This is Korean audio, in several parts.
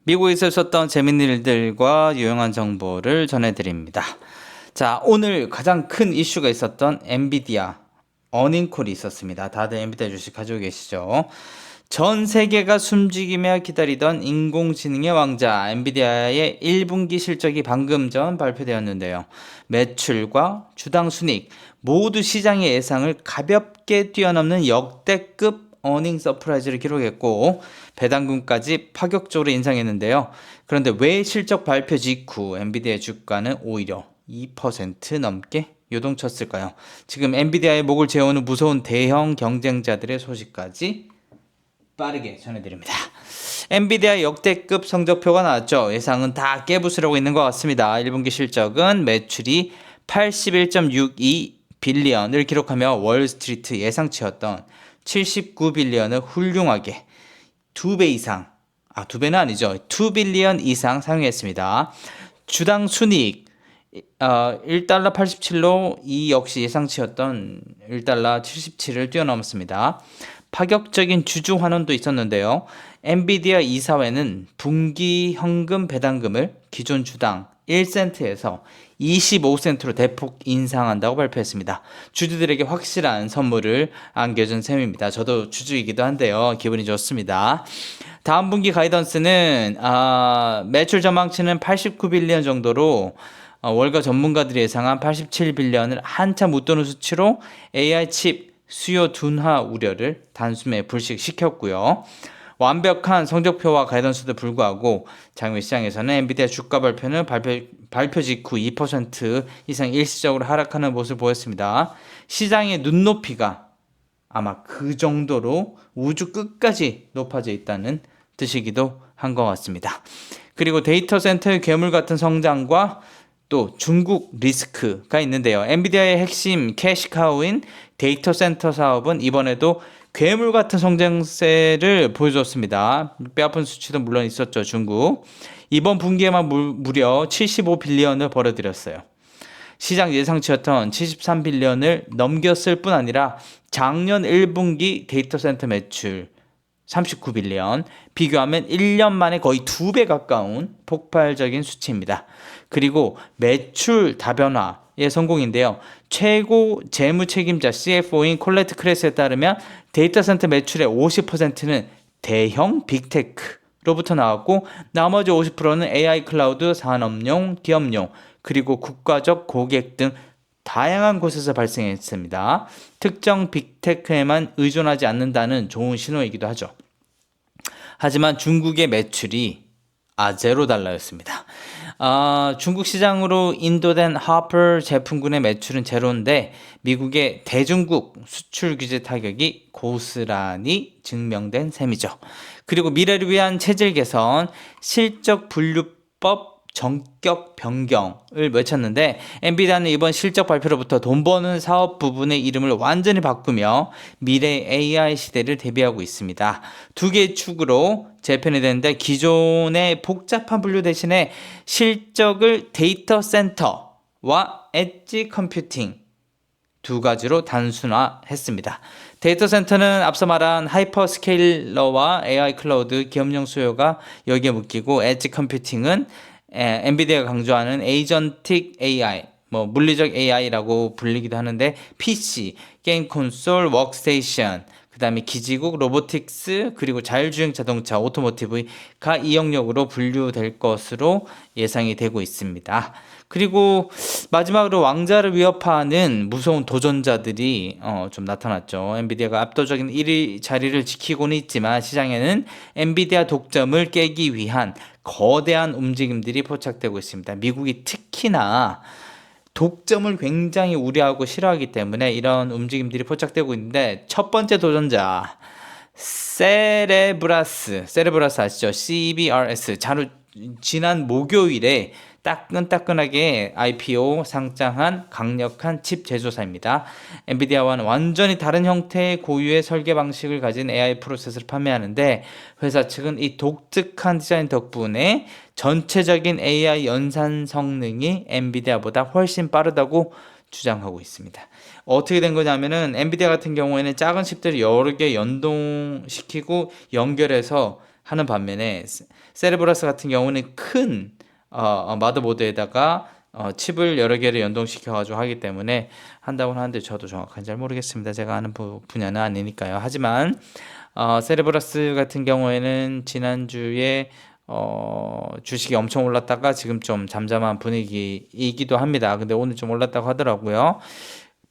미국에서 있었던 재밌는 일들과 유용한 정보를 전해드립니다. 자, 오늘 가장 큰 이슈가 있었던 엔비디아 어닝콜이 있었습니다. 다들 엔비디아 주식 가지고 계시죠? 전 세계가 숨죽이며 기다리던 인공지능의 왕자 엔비디아의 1분기 실적이 방금 전 발표되었는데요. 매출과 주당 순익 모두 시장의 예상을 가볍게 뛰어넘는 역대급 어닝 서프라이즈를 기록했고 배당금까지 파격적으로 인상했는데요. 그런데 왜 실적 발표 직후 엔비디아의 주가는 오히려 2% 넘게 요동쳤을까요? 지금 엔비디아의 목을 재우는 무서운 대형 경쟁자들의 소식까지 빠르게 전해드립니다. 엔비디아 역대급 성적표가 나왔죠. 예상은 다 깨부수려고 있는 것 같습니다. 1분기 실적은 매출이 81.62 빌리언을 기록하며 월스트리트 예상치였던 79빌리언을 훌륭하게 2배 이상, 2배는 아니죠. 2빌리언 이상 상회했습니다. 주당 순이익 1달러 87로 이 역시 예상치였던 1달러 77을 뛰어넘었습니다. 파격적인 주주 환원도 있었는데요. 엔비디아 이사회는 분기 현금 배당금을 기존 주당 1센트에서 25센트로 대폭 인상한다고 발표했습니다. 주주들에게 확실한 선물을 안겨준 셈입니다. 저도 주주이기도 한데요. 기분이 좋습니다. 다음 분기 가이던스는 매출 전망치는 89빌리언 정도로 월가 전문가들이 예상한 87빌리언을 한참 웃도는 수치로 AI 칩 수요 둔화 우려를 단숨에 불식시켰고요. 완벽한 성적표와 가이던스도 불구하고 장외 시장에서는 엔비디아 주가 발표는 발표 직후 2% 이상 일시적으로 하락하는 모습을 보였습니다. 시장의 눈높이가 아마 그 정도로 우주 끝까지 높아져 있다는 뜻이기도 한 것 같습니다. 그리고 데이터 센터의 괴물 같은 성장과 또 중국 리스크가 있는데요. 엔비디아의 핵심 캐시카우인 데이터 센터 사업은 이번에도 괴물 같은 성장세를 보여줬습니다. 뼈아픈 수치도 물론 있었죠. 중국. 이번 분기에만 무려 75빌리언을 벌어들였어요. 시장 예상치였던 73빌리언을 넘겼을 뿐 아니라 작년 1분기 데이터 센터 매출 39빌리언, 비교하면 1년 만에 거의 2배 가까운 폭발적인 수치입니다. 그리고 매출 다변화의 성공인데요. 최고 재무 책임자 CFO인 콜레트 크레스에 따르면 데이터 센터 매출의 50%는 대형 빅테크로부터 나왔고 나머지 50%는 AI 클라우드 산업용, 기업용, 그리고 국가적 고객 등 다양한 곳에서 발생했습니다. 특정 빅테크에만 의존하지 않는다는 좋은 신호이기도 하죠. 하지만 중국의 매출이 $0였습니다. 중국 시장으로 인도된 하퍼 제품군의 매출은 제로인데 미국의 대중국 수출 규제 타격이 고스란히 증명된 셈이죠. 그리고 미래를 위한 체질 개선, 실적 분류법 전격 변경을 외쳤는데 엔비디아는 이번 실적 발표로부터 돈 버는 사업 부분의 이름을 완전히 바꾸며 미래 AI 시대를 대비하고 있습니다. 두 개의 축으로 재편이 되는데 기존의 복잡한 분류 대신에 실적을 데이터 센터와 엣지 컴퓨팅 두 가지로 단순화했습니다. 데이터 센터는 앞서 말한 하이퍼스케일러와 AI 클라우드 기업용 수요가 여기에 묶이고 엣지 컴퓨팅은 엔비디아가 강조하는 에이전틱 AI, 물리적 AI라고 불리기도 하는데 PC, 게임 콘솔, 워크스테이션, 그 다음에 기지국, 로보틱스, 그리고 자율주행 자동차, 오토모티브가 이 영역으로 분류될 것으로 예상이 되고 있습니다. 그리고 마지막으로 왕자를 위협하는 무서운 도전자들이 좀 나타났죠. 엔비디아가 압도적인 1위 자리를 지키고는 있지만 시장에는 엔비디아 독점을 깨기 위한 거대한 움직임들이 포착되고 있습니다. 미국이 특히나 독점을 굉장히 우려하고 싫어하기 때문에 이런 움직임들이 포착되고 있는데 첫 번째 도전자 세레브라스 아시죠? CBRS 지난 목요일에 따끈따끈하게 IPO 상장한 강력한 칩 제조사입니다. 엔비디아와는 완전히 다른 형태의 고유의 설계 방식을 가진 AI 프로세서를 판매하는데 회사 측은 이 독특한 디자인 덕분에 전체적인 AI 연산 성능이 엔비디아보다 훨씬 빠르다고 주장하고 있습니다. 어떻게 된 거냐면은 엔비디아 같은 경우에는 작은 칩들을 여러 개 연동시키고 연결해서 하는 반면에 세레브러스 같은 경우는 큰 마더보드에다가 칩을 여러 개를 연동시켜 가지고 하기 때문에 한다고 하는데 저도 정확하게 잘 모르겠습니다. 제가 아는 분야는 아니니까요. 하지만 세레브러스 같은 경우에는 지난주에 주식이 엄청 올랐다가 지금 좀 잠잠한 분위기이기도 합니다. 근데 오늘 좀 올랐다고 하더라고요.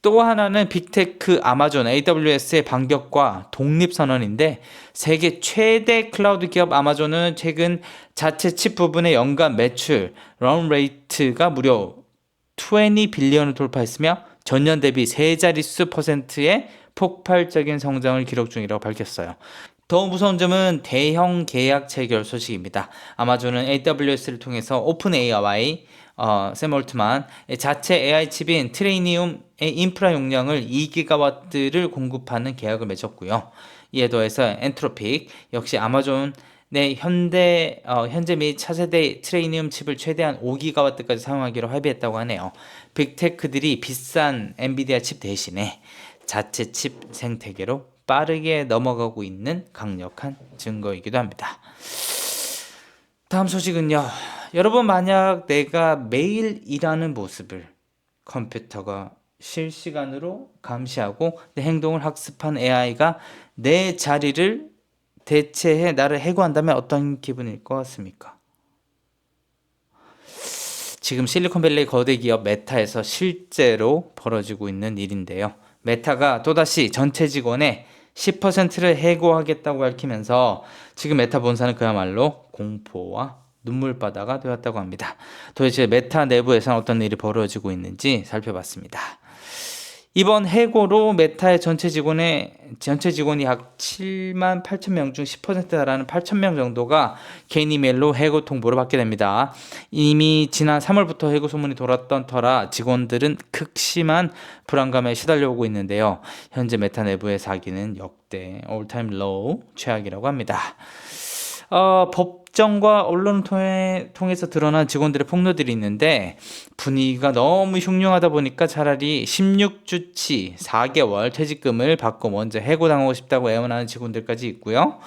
또 하나는 빅테크 아마존 AWS의 반격과 독립선언인데 세계 최대 클라우드 기업 아마존은 최근 자체 칩 부분의 연간 매출 런 레이트가 무려 20 빌리언을 돌파했으며 전년 대비 세 자릿수 %의 폭발적인 성장을 기록 중이라고 밝혔어요. 더 무서운 점은 대형 계약 체결 소식입니다. 아마존은 AWS를 통해서 오픈 AI, 샘 올트만 자체 AI 칩인 트레이니움의 인프라 용량을 2기가와트를 공급하는 계약을 맺었고요. 이에 더해서 엔트로픽 역시 아마존 내 현재 및 차세대 트레이니움 칩을 최대한 5기가와트까지 사용하기로 합의했다고 하네요. 빅테크들이 비싼 엔비디아 칩 대신에 자체 칩 생태계로 빠르게 넘어가고 있는 강력한 증거이기도 합니다. 다음 소식은요. 여러분 만약 내가 매일 일하는 모습을 컴퓨터가 실시간으로 감시하고 내 행동을 학습한 AI가 내 자리를 대체해 나를 해고한다면 어떤 기분일 것 같습니까? 지금 실리콘밸리 거대 기업 메타에서 실제로 벌어지고 있는 일인데요. 메타가 또다시 전체 직원의 10%를 해고하겠다고 밝히면서 지금 메타 본사는 그야말로 공포와 눈물바다가 되었다고 합니다. 도대체 메타 내부에서는 어떤 일이 벌어지고 있는지 살펴봤습니다. 이번 해고로 메타의 전체 직원이 약 7만 8천 명 중 10%에 달하는 8천 명 정도가 개인 이메일로 해고 통보를 받게 됩니다. 이미 지난 3월부터 해고 소문이 돌았던 터라 직원들은 극심한 불안감에 시달려오고 있는데요. 현재 메타 내부의 사기는 역대 올타임 로우 최악이라고 합니다. 법정과 언론을 통해서 드러난 직원들의 폭로들이 있는데 분위기가 너무 흉흉하다 보니까 차라리 16주치 4개월 퇴직금을 받고 먼저 해고당하고 싶다고 애원하는 직원들까지 있고요.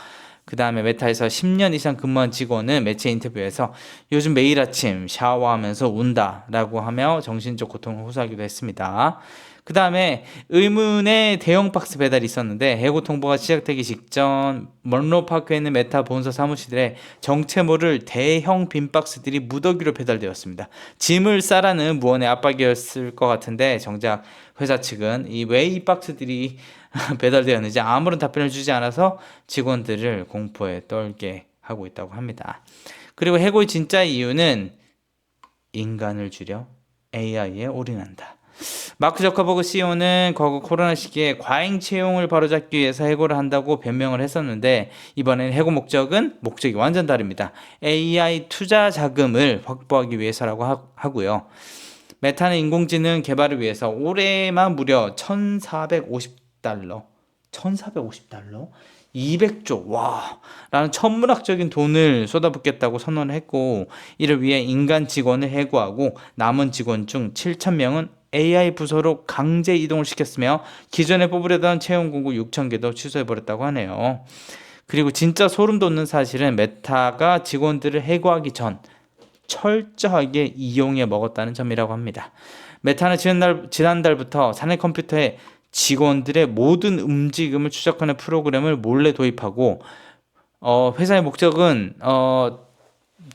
그 다음에 메타에서 10년 이상 근무한 직원은 매체 인터뷰에서 요즘 매일 아침 샤워하면서 운다라고 하며 정신적 고통을 호소하기도 했습니다. 그 다음에 의문의 대형 박스 배달이 있었는데 해고 통보가 시작되기 직전 먼로파크에 있는 메타 본사 사무실에 정체 모를 대형 빈 박스들이 무더기로 배달되었습니다. 짐을 싸라는 무언의 압박이었을 것 같은데 정작 회사 측은 왜 이 박스들이 배달되었는지 아무런 답변을 주지 않아서 직원들을 공포에 떨게 하고 있다고 합니다. 그리고 해고의 진짜 이유는 인간을 줄여 AI에 올인한다. 마크 저커버그 CEO는 과거 코로나 시기에 과잉 채용을 바로잡기 위해서 해고를 한다고 변명을 했었는데 이번엔 해고 목적이 완전 다릅니다. AI 투자 자금을 확보하기 위해서라고 하고요. 메타는 인공지능 개발을 위해서 올해만 무려 1,450달러 200조 라는 천문학적인 돈을 쏟아붓겠다고 선언을 했고 이를 위해 인간 직원을 해고하고 남은 직원 중 7,000명은 AI 부서로 강제 이동을 시켰으며 기존에 뽑으려던 채용 공고 6,000개도 취소해버렸다고 하네요. 그리고 진짜 소름 돋는 사실은 메타가 직원들을 해고하기 전 철저하게 이용해 먹었다는 점이라고 합니다. 메타는 지난달부터 사내 컴퓨터에 직원들의 모든 움직임을 추적하는 프로그램을 몰래 도입하고 회사의 목적은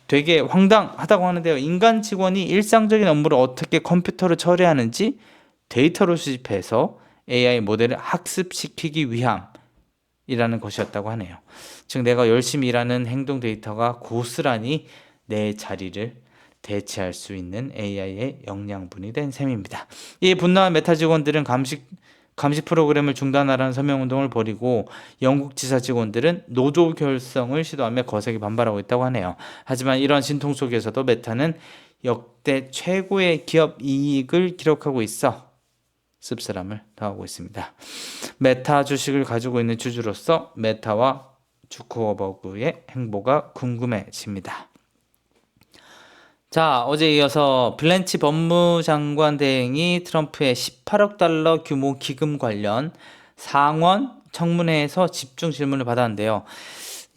되게 황당하다고 하는데요. 인간 직원이 일상적인 업무를 어떻게 컴퓨터로 처리하는지 데이터로 수집해서 AI 모델을 학습시키기 위함이라는 것이었다고 하네요. 즉 내가 열심히 일하는 행동 데이터가 고스란히 내 자리를 대체할 수 있는 AI의 역량분이 된 셈입니다. 이 분노한 메타 직원들은 감시 프로그램을 중단하라는 서명운동을 벌이고 영국 지사 직원들은 노조 결성을 시도하며 거세게 반발하고 있다고 하네요. 하지만 이러한 진통 속에서도 메타는 역대 최고의 기업 이익을 기록하고 있어 씁쓸함을 더하고 있습니다. 메타 주식을 가지고 있는 주주로서 메타와 주커버그의 행보가 궁금해집니다. 자, 어제 이어서 블랜치 법무장관 대행이 트럼프의 18억 달러 규모 기금 관련 상원 청문회에서 집중 질문을 받았는데요.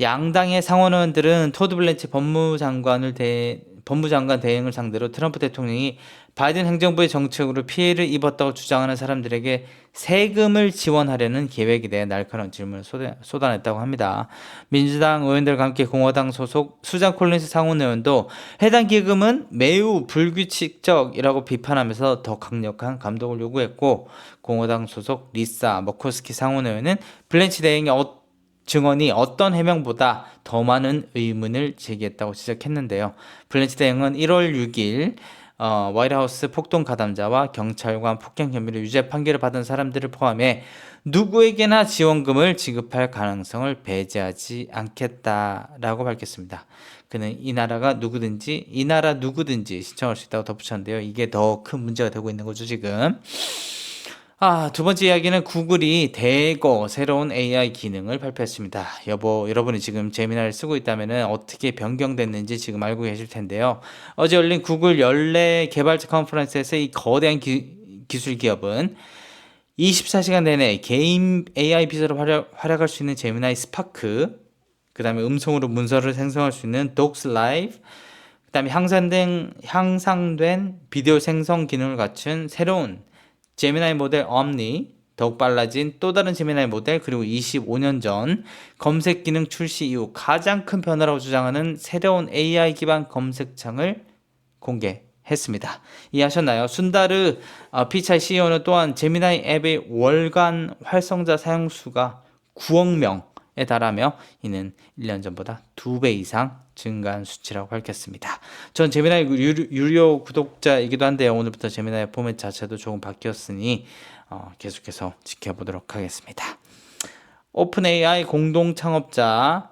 양당의 상원의원들은 토드 블렌치 법무장관 대행을 상대로 트럼프 대통령이 바이든 행정부의 정책으로 피해를 입었다고 주장하는 사람들에게 세금을 지원하려는 계획에 대해 날카로운 질문을 쏟아냈다고 합니다. 민주당 의원들과 함께 공화당 소속 수잔 콜린스 상원의원도 해당 기금은 매우 불규칙적이라고 비판하면서 더 강력한 감독을 요구했고, 공화당 소속 리사 머코스키 상원의원은 블렌치 대행의 증언이 어떤 해명보다 더 많은 의문을 제기했다고 지적했는데요. 블렌치 대행은 1월 6일 화이트하우스 폭동 가담자와 경찰관 폭행 혐의로 유죄 판결을 받은 사람들을 포함해 누구에게나 지원금을 지급할 가능성을 배제하지 않겠다라고 밝혔습니다. 그는 이 나라 누구든지 신청할 수 있다고 덧붙였는데요. 이게 더 큰 문제가 되고 있는 거죠, 지금. 두 번째 이야기는 구글이 대거 새로운 AI 기능을 발표했습니다. 여러분이 지금 제미나를 쓰고 있다면 어떻게 변경됐는지 지금 알고 계실 텐데요. 어제 열린 구글 연례 개발자 컨퍼런스에서 이 거대한 기술 기업은 24시간 내내 개인 AI 비서로 활약할 수 있는 제미나이 스파크, 그 다음에 음성으로 문서를 생성할 수 있는 독스 라이브, 그 다음에 향상된 비디오 생성 기능을 갖춘 새로운 제미나이 모델 엄니, 더욱 빨라진 또 다른 제미나이 모델, 그리고 25년 전 검색 기능 출시 이후 가장 큰 변화라고 주장하는 새로운 AI 기반 검색창을 공개했습니다. 이해하셨나요? 순다르 피차이 CEO는 또한 제미나이 앱의 월간 활성자 사용수가 9억 명에 달하며 이는 1년 전보다 2배 이상 증가한 수치라고 밝혔습니다. 전 제미나이 유료 구독자이기도 한데요. 오늘부터 제미나이 포맷 자체도 조금 바뀌었으니 계속해서 지켜보도록 하겠습니다. 오픈 AI 공동 창업자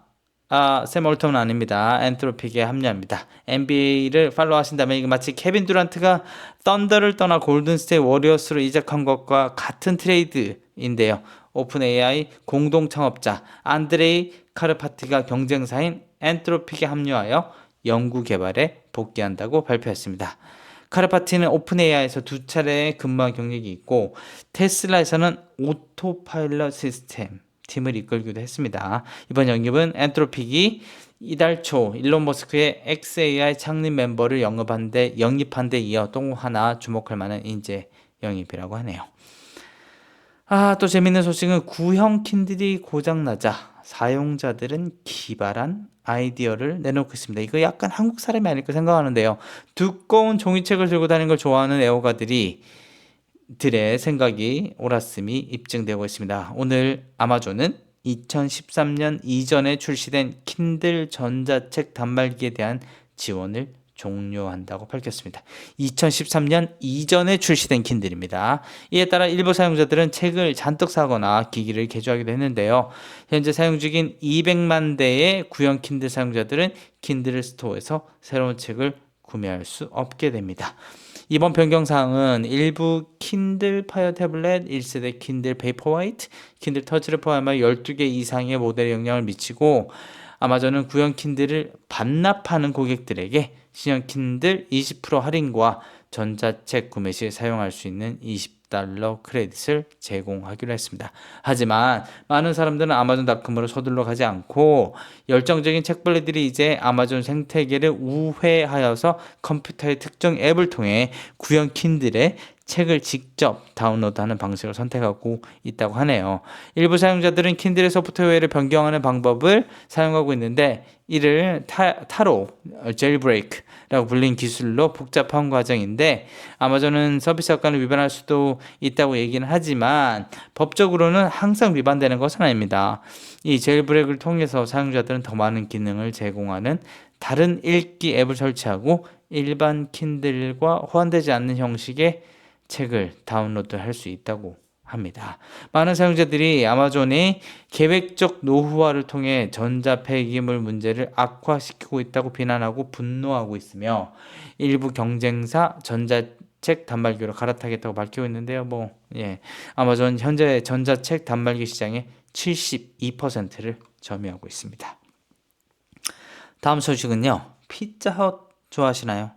샘 올턴은 아닙니다. 엔트로픽에 합류합니다. NBA를 팔로우 하신다면 이게 마치 케빈 듀란트가 썬더를 떠나 골든스테이트 워리어스로 이적한 것과 같은 트레이드인데요. 오픈 AI 공동 창업자 안드레이 카르파티가 경쟁사인 엔트로픽에 합류하여 연구 개발에 복귀한다고 발표했습니다. 카르파티는 오픈 AI에서 2차례 근무한 경력이 있고 테슬라에서는 오토파일럿 시스템 팀을 이끌기도 했습니다. 이번 영입은 엔트로픽이 이달 초 일론 머스크의 XAI 창립 멤버를 영입한 데 이어 또 하나 주목할 만한 인재 영입이라고 하네요. 또 재밌는 소식은 구형 킨들이 고장나자 사용자들은 기발한 아이디어를 내놓고 있습니다. 이거 약간 한국 사람이 아닐까 생각하는데요. 두꺼운 종이책을 들고 다니는 걸 좋아하는 애호가들의 생각이 옳았음이 입증되고 있습니다. 오늘 아마존은 2013년 이전에 출시된 킨들 전자책 단말기에 대한 지원을 종료한다고 밝혔습니다. 2013년 이전에 출시된 킨들입니다. 이에 따라 일부 사용자들은 책을 잔뜩 사거나 기기를 개조하기도 했는데요. 현재 사용 중인 200만 대의 구형 킨들 사용자들은 킨들 스토어에서 새로운 책을 구매할 수 없게 됩니다. 이번 변경사항은 일부 킨들 파이어 태블릿, 1세대 킨들 페이퍼화이트, 킨들 터치를 포함하여 12개 이상의 모델에 영향을 미치고 아마존은 구형 킨들을 반납하는 고객들에게 신형 킨들 20% 할인과 전자책 구매 시 사용할 수 있는 $20 크레딧을 제공하기로 했습니다. 하지만 많은 사람들은 아마존닷컴으로 서둘러 가지 않고 열정적인 책벌레들이 이제 아마존 생태계를 우회하여서 컴퓨터의 특정 앱을 통해 구형 킨들의 책을 직접 다운로드하는 방식을 선택하고 있다고 하네요. 일부 사용자들은 킨들의 소프트웨어를 변경하는 방법을 사용하고 있는데 이를 타로 제일브레이크라고 불린 기술로 복잡한 과정인데 아마존은 서비스 약관을 위반할 수도 있다고 얘기는 하지만 법적으로는 항상 위반되는 것은 아닙니다. 이 제일브레이크를 통해서 사용자들은 더 많은 기능을 제공하는 다른 읽기 앱을 설치하고 일반 킨들과 호환되지 않는 형식의 책을 다운로드할 수 있다고 합니다. 많은 사용자들이 아마존이 계획적 노후화를 통해 전자폐기물 문제를 악화시키고 있다고 비난하고 분노하고 있으며 일부 경쟁사 전자책 단말기로 갈아타겠다고 밝히고 있는데요. 아마존 현재 전자책 단말기 시장의 72%를 점유하고 있습니다. 다음 소식은요. 피자헛 좋아하시나요?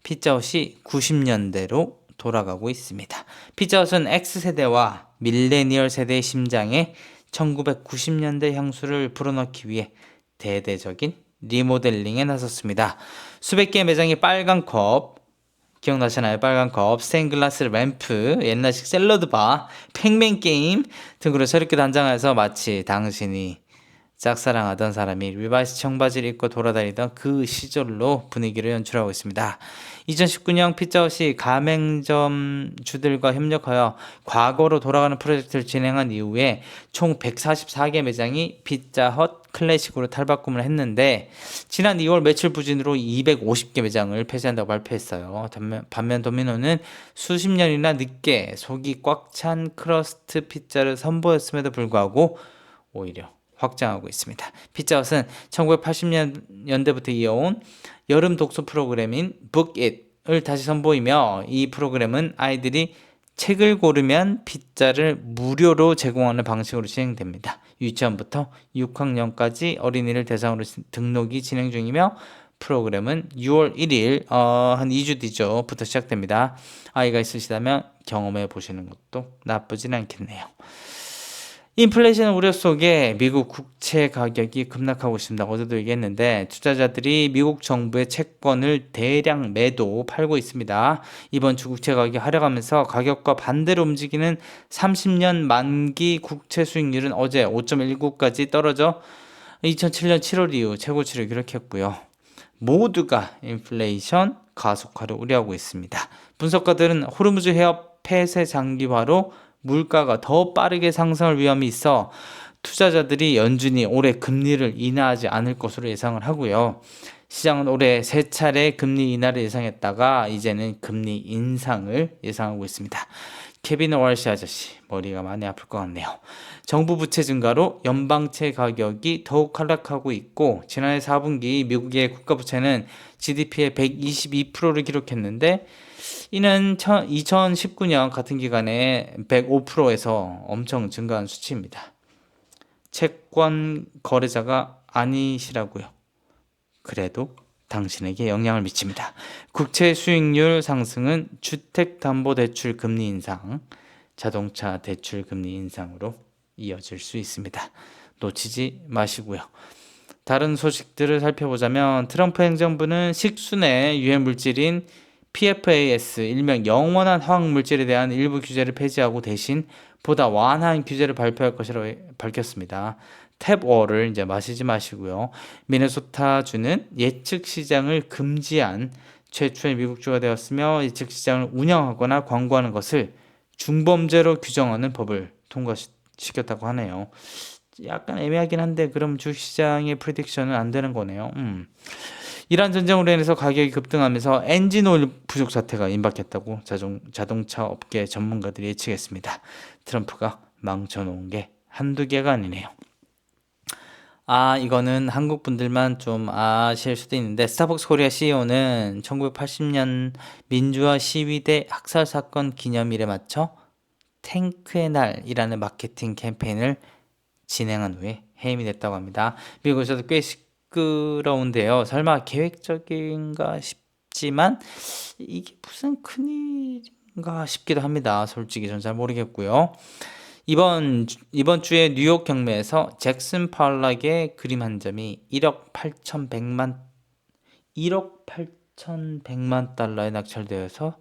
피자헛이 90년대로 돌아가고 있습니다. 피자헛은 X세대와 밀레니얼 세대의 심장에 1990년대 향수를 불어넣기 위해 대대적인 리모델링에 나섰습니다. 수백 개의 매장이 빨간 컵, 기억나시나요? 빨간 컵, 스테인글라스 램프, 옛날식 샐러드바, 팩맨 게임 등으로 새롭게 단장해서 마치 당신이 짝사랑하던 사람이 리바이스 청바지를 입고 돌아다니던 그 시절로 분위기를 연출하고 있습니다. 2019년 피자헛이 가맹점주들과 협력하여 과거로 돌아가는 프로젝트를 진행한 이후에 총 144개 매장이 피자헛 클래식으로 탈바꿈을 했는데 지난 2월 매출 부진으로 250개 매장을 폐지한다고 발표했어요. 반면 도미노는 수십 년이나 늦게 속이 꽉 찬 크러스트 피자를 선보였음에도 불구하고 오히려 확장하고 있습니다. 피자헛은 1980년대부터 이어온 여름 독서 프로그램인 북잇을 다시 선보이며 이 프로그램은 아이들이 책을 고르면 피자를 무료로 제공하는 방식으로 진행됩니다. 유치원부터 6학년까지 어린이를 대상으로 등록이 진행 중이며 프로그램은 6월 1일 한 2주 뒤부터 시작됩니다. 아이가 있으시다면 경험해 보시는 것도 나쁘진 않겠네요. 인플레이션 우려 속에 미국 국채 가격이 급락하고 있습니다. 어제도 얘기했는데 투자자들이 미국 정부의 채권을 대량 매도 팔고 있습니다. 이번 주 국채 가격이 하락하면서 가격과 반대로 움직이는 30년 만기 국채 수익률은 어제 5.19까지 떨어져 2007년 7월 이후 최고치를 기록했고요. 모두가 인플레이션 가속화를 우려하고 있습니다. 분석가들은 호르무즈 해협 폐쇄 장기화로 물가가 더 빠르게 상승할 위험이 있어 투자자들이 연준이 올해 금리를 인하하지 않을 것으로 예상을 하고요. 시장은 올해 3차례 금리 인하를 예상했다가 이제는 금리 인상을 예상하고 있습니다. 케빈 월시 아저씨 머리가 많이 아플 것 같네요. 정부 부채 증가로 연방채 가격이 더욱 하락하고 있고 지난해 4분기 미국의 국가부채는 GDP의 122%를 기록했는데 이는 2019년 같은 기간에 105%에서 엄청 증가한 수치입니다. 채권 거래자가 아니시라고요. 그래도 당신에게 영향을 미칩니다. 국채 수익률 상승은 주택담보대출 금리 인상, 자동차 대출 금리 인상으로 이어질 수 있습니다. 놓치지 마시고요. 다른 소식들을 살펴보자면 트럼프 행정부는 식순의 유해 물질인 PFAS, 일명 영원한 화학물질에 대한 일부 규제를 폐지하고 대신 보다 완화한 규제를 발표할 것이라고 밝혔습니다. 탭워를 이제 마시지 마시고요. 미네소타주는 예측 시장을 금지한 최초의 미국주가 되었으며 예측 시장을 운영하거나 광고하는 것을 중범죄로 규정하는 법을 통과시켰다고 하네요. 약간 애매하긴 한데 그럼 주식시장의 프리딕션은 안 되는 거네요. 이란 전쟁으로 인해서 가격이 급등하면서 엔진 오일 부족 사태가 임박했다고 자동차 업계 전문가들이 예측했습니다. 트럼프가 망쳐놓은 게 한두 개가 아니네요. 이거는 한국 분들만 좀 아실 수도 있는데 스타벅스 코리아 CEO는 1980년 민주화 시위대 학살 사건 기념일에 맞춰 탱크의 날이라는 마케팅 캠페인을 진행한 후에 해임이 됐다고 합니다. 미국에서도 꽤 시끄러운데요. 설마 계획적인가 싶지만 이게 무슨 큰일인가 싶기도 합니다. 솔직히 전 잘 모르겠고요. 이번 주에 뉴욕 경매에서 잭슨 팔락의 그림 한 점이 1억 8,100만 달러에 낙찰되어서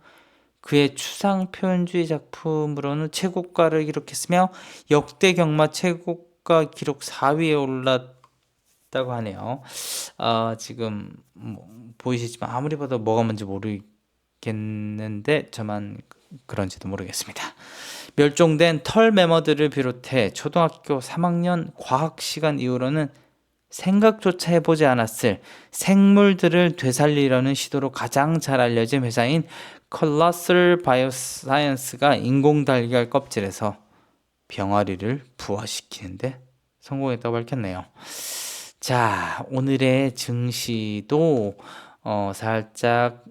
그의 추상 표현주의 작품으로는 최고가를 기록했으며 역대 경마 최고가 기록 4위에 올랐다고 하네요. 지금 보이시지만 아무리 봐도 뭐가 뭔지 모르겠는데 저만 그런지도 모르겠습니다. 멸종된 털 매머들을 비롯해 초등학교 3학년 과학 시간 이후로는 생각조차 해보지 않았을 생물들을 되살리려는 시도로 가장 잘 알려진 회사인 컬러슬 바이오사이언스가 인공 달걀 껍질에서 병아리를 부화시키는데 성공했다고 밝혔네요. 자, 오늘의 증시도 살짝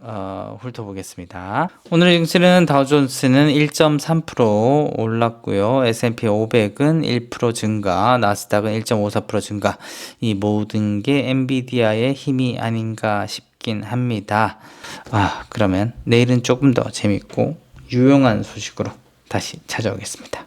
훑어보겠습니다. 오늘의 증시는 다우존스는 1.3% 올랐고요. S&P 500은 1% 증가, 나스닥은 1.54% 증가. 이 모든 게 엔비디아의 힘이 아닌가 싶긴 합니다. 그러면 내일은 조금 더 재밌고 유용한 소식으로 다시 찾아오겠습니다.